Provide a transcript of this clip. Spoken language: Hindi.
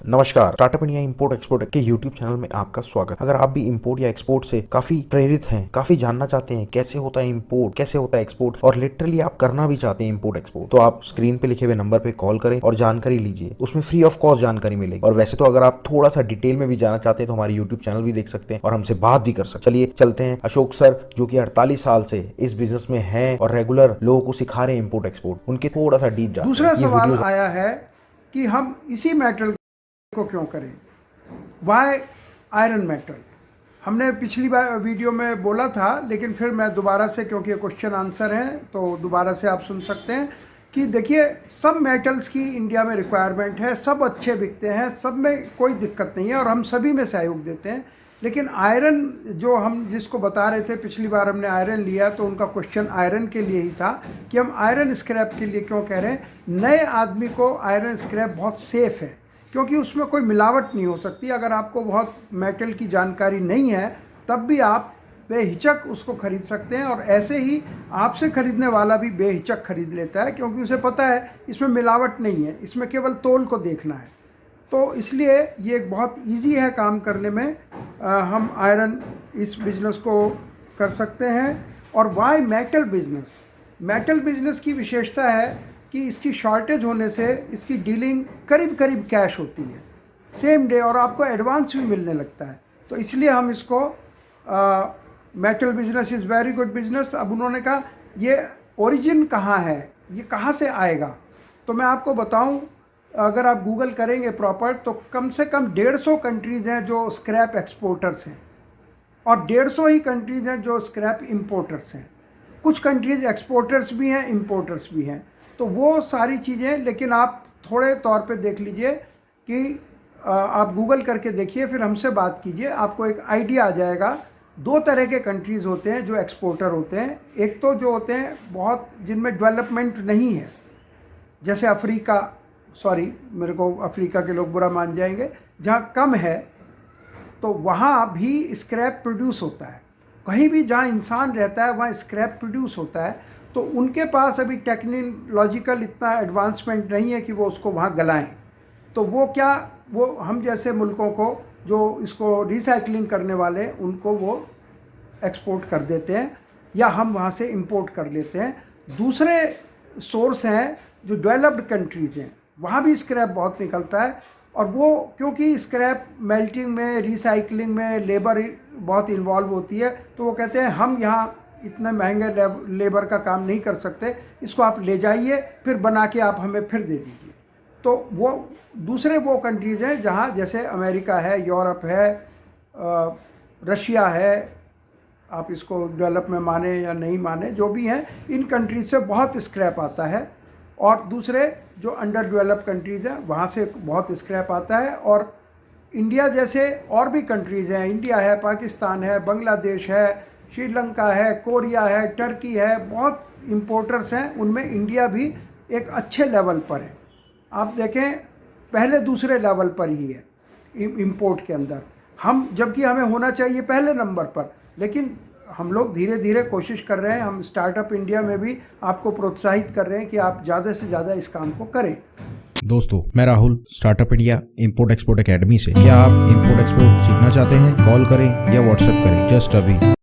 नमस्कार, स्टार्टअप इंडिया इंपोर्ट एक्सपोर्ट के यूट्यूब चैनल में आपका स्वागत। अगर आप भी इंपोर्ट या एक्सपोर्ट से काफी प्रेरित हैं, काफी जानना चाहते हैं कैसे होता है इंपोर्ट, कैसे होता है एक्सपोर्ट और लिटरली आप करना भी चाहते हैं इंपोर्ट एक्सपोर्ट, तो आप स्क्रीन पे लिखे हुए नंबर पे कॉल करें और जानकारी लीजिए। उसमें फ्री ऑफ कॉस्ट जानकारी मिलेगी। और वैसे तो अगर आप थोड़ा सा डिटेल में भी जाना चाहते हैं तो हमारे यूट्यूब चैनल भी देख सकते हैं और हमसे बात भी कर सकते हैं। चलिए चलते हैं। अशोक सर जो कि 48 साल से इस बिजनेस में हैं और रेगुलर लोगों को सिखा रहे हैं इंपोर्ट एक्सपोर्ट, उनके थोड़ा सा डीप जाते हैं। दूसरा सवाल आया है कि हम इसी मेटल को क्यों करें, वाई आयरन मेटल। हमने पिछली बार वीडियो में बोला था, लेकिन फिर मैं दोबारा से, क्योंकि ये क्वेश्चन आंसर है तो दोबारा से आप सुन सकते हैं कि देखिए, सब मेटल्स की इंडिया में रिक्वायरमेंट है, सब अच्छे बिकते हैं, सब में कोई दिक्कत नहीं है और हम सभी में सहयोग देते हैं। लेकिन आयरन जो हम जिसको बता रहे थे, पिछली बार हमने आयरन लिया तो उनका क्वेश्चन आयरन के लिए ही था कि हम आयरन स्क्रैप के लिए क्यों कह रहे हैं। नए आदमी को आयरन स्क्रैप बहुत सेफ़ है क्योंकि उसमें कोई मिलावट नहीं हो सकती। अगर आपको बहुत मेटल की जानकारी नहीं है तब भी आप बेहिचक उसको खरीद सकते हैं, और ऐसे ही आपसे खरीदने वाला भी बेहिचक खरीद लेता है क्योंकि उसे पता है इसमें मिलावट नहीं है, इसमें केवल तोल को देखना है। तो इसलिए ये एक बहुत इजी है काम करने में। हम आयरन इस बिज़नेस को कर सकते हैं। और why metal business, metal business की विशेषता है कि इसकी शॉर्टेज होने से इसकी डीलिंग करीब करीब कैश होती है, सेम डे, और आपको एडवांस भी मिलने लगता है। तो इसलिए हम इसको metal business is very good business. अब उन्होंने कहा ये ओरिजिन कहाँ है, ये कहाँ से आएगा, तो मैं आपको बताऊं, अगर आप गूगल करेंगे प्रॉपर तो कम से कम 150 कंट्रीज़ हैं जो स्क्रैप एक्सपोर्टर्स हैं और 150 ही कंट्रीज़ हैं जो स्क्रैप इंपोर्टर्स हैं। कुछ कंट्रीज़ एक्सपोर्टर्स भी हैं, इंपोर्टर्स भी हैं। तो वो सारी चीज़ें, लेकिन आप थोड़े तौर पे देख लीजिए कि आप गूगल करके देखिए, फिर हमसे बात कीजिए, आपको एक आइडिया आ जाएगा। दो तरह के कंट्रीज़ होते हैं जो एक्सपोर्टर होते हैं। एक तो जो होते हैं बहुत जिनमें डेवलपमेंट नहीं है, जैसे अफ्रीका, सॉरी मेरे को अफ्रीका के लोग बुरा मान जाएंगे, जहाँ कम है तो वहाँ भी स्क्रैप प्रोड्यूस होता है। कहीं भी जहाँ इंसान रहता है वहाँ स्क्रैप प्रोड्यूस होता है। तो उनके पास अभी टेक्नोलॉजिकल इतना एडवांसमेंट नहीं है कि वो उसको वहाँ गलाएं। तो वो हम जैसे मुल्कों को जो इसको रिसाइकलिंग करने वाले, उनको वो एक्सपोर्ट कर देते हैं या हम वहाँ से इंपोर्ट कर लेते हैं। दूसरे सोर्स हैं जो डेवलप्ड कंट्रीज़ हैं, वहाँ भी स्क्रैप बहुत निकलता है, और वो क्योंकि स्क्रैप मेल्टिंग में, रिसाइकलिंग में लेबर बहुत इन्वॉल्व होती है, तो वो कहते हैं हम यहाँ इतने महंगे लेबर का काम नहीं कर सकते, इसको आप ले जाइए, फिर बना के आप हमें फिर दे दीजिए। तो वो दूसरे वो कंट्रीज़ हैं जहाँ जैसे अमेरिका है, यूरोप है, रशिया है, आप इसको डेवलप में माने या नहीं माने, जो भी हैं, इन कंट्रीज से बहुत स्क्रैप आता है। और दूसरे जो अंडर डेवलप कंट्रीज़ हैं वहाँ से बहुत स्क्रैप आता है। और इंडिया जैसे और भी कंट्रीज़ हैं, इंडिया है, पाकिस्तान है, बांग्लादेश है, श्रीलंका है, कोरिया है, टर्की है, बहुत इंपोर्टर्स हैं, उनमें इंडिया भी एक अच्छे लेवल पर है। आप देखें पहले दूसरे लेवल पर ही है इंपोर्ट के अंदर, हम जबकि हमें होना चाहिए पहले नंबर पर, लेकिन हम लोग धीरे धीरे कोशिश कर रहे हैं। हम स्टार्टअप इंडिया में भी आपको प्रोत्साहित कर रहे हैं कि आप ज़्यादा से ज़्यादा इस काम को करें। दोस्तों, मैं Rahul, startup India import export academy से। क्या आप इंपोर्ट एक्सपोर्ट सीखना चाहते हैं? कॉल करें या व्हाट्सएप करें जस्ट अभी।